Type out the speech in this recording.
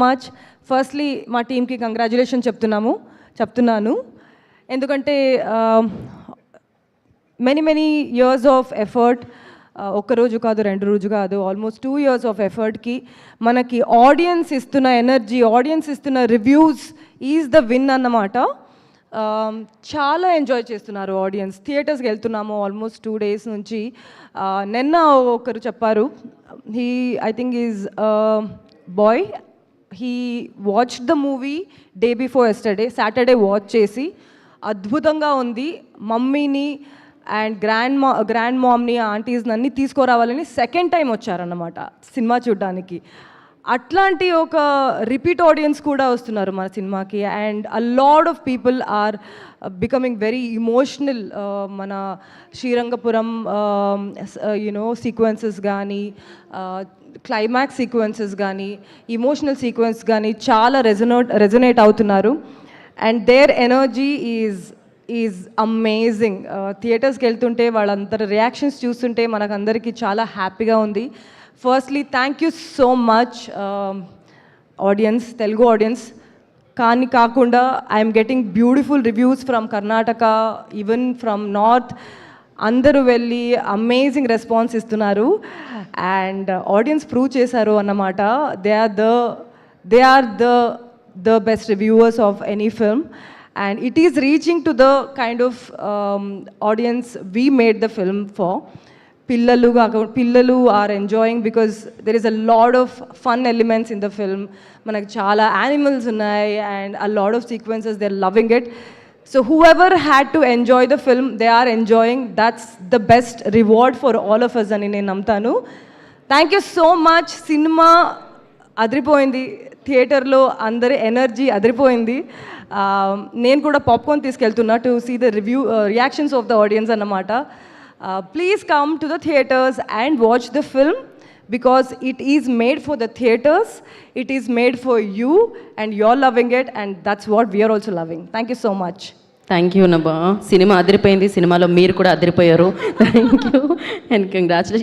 Much. Firstly మా టీమ్కి congratulation చెప్తున్నాను ఎందుకంటే మెనీ ఇయర్స్ ఆఫ్ ఎఫర్ట్, ఒక్కరోజు కాదు 2 రోజు కాదు, ఆల్మోస్ట్ 2 years ఆఫ్ ఎఫర్ట్కి మనకి ఆడియన్స్ ఇస్తున్న ఎనర్జీ, ఆడియన్స్ ఇస్తున్న రివ్యూస్ ఈజ్ ద విన్ అన్నమాట. చాలా ఎంజాయ్ చేస్తున్నారు ఆడియన్స్. థియేటర్స్కి వెళ్తున్నాము ఆల్మోస్ట్ 2 days నుంచి. నిన్న ఒకరు చెప్పారు, I think is boy, he watched the movie day before yesterday, Saturday watch చేసి అద్భుతంగా ఉంది, మమ్మీని అండ్ గ్రాండ్ మామ్ని, ఆంటీస్ని అన్నీ తీసుకురావాలని సెకండ్ టైం వచ్చారన్నమాట సినిమా చూడడానికి. అట్లాంటి ఒక రిపీట్ ఆడియన్స్ కూడా వస్తున్నారు మన సినిమాకి. And a lot of people are becoming very emotional. మన శ్రీరంగపురం సీక్వెన్సెస్ కానీ, క్లైమాక్స్ సీక్వెన్సెస్ కానీ, ఇమోషనల్ సీక్వెన్స్ కానీ చాలా రెజొనేట్ అవుతున్నారు. And their energy is amazing. థియేటర్స్కి వెళ్తుంటే వాళ్ళందరి రియాక్షన్స్ చూస్తుంటే మనకందరికీ చాలా హ్యాపీగా ఉంది. Firstly thank you so much audience, Telugu audience. కానీ కాకుండా I'm getting beautiful reviews from Karnataka, even from north. అందరూ వెళ్ళి అమేజింగ్ రెస్పాన్స్ ఇస్తున్నారు. అండ్ ఆడియన్స్ ప్రూవ్ చేశారు అన్నమాట. They are the best reviewers of any film. And it is reaching to the kind of audience we made the film for. Pillalu are enjoying because there is a lot of fun elements in the film. Manaku chaala animals unnai and a lot of sequences, they're loving it. So whoever had to enjoy the film, they are enjoying. That's the best reward for all of us ani nenu namtanu. Thank you so much. Cinema అదిరిపోయింది, థియేటర్లో అందరి energy అదిరిపోయింది. నేను కూడా popcorn తీసుకెళ్తున్నా to see the reactions of the audience అన్నమాట. Please come to the theatres and watch the film because it is made for the theatres, it is made for you and you are loving it and that's what we are also loving. Thank you so much. Thank you Nabha. Cinema అదిరిపోయింది, సినిమాలో మీరు కూడా అదిరిపోయారు. Thank you and congratulation.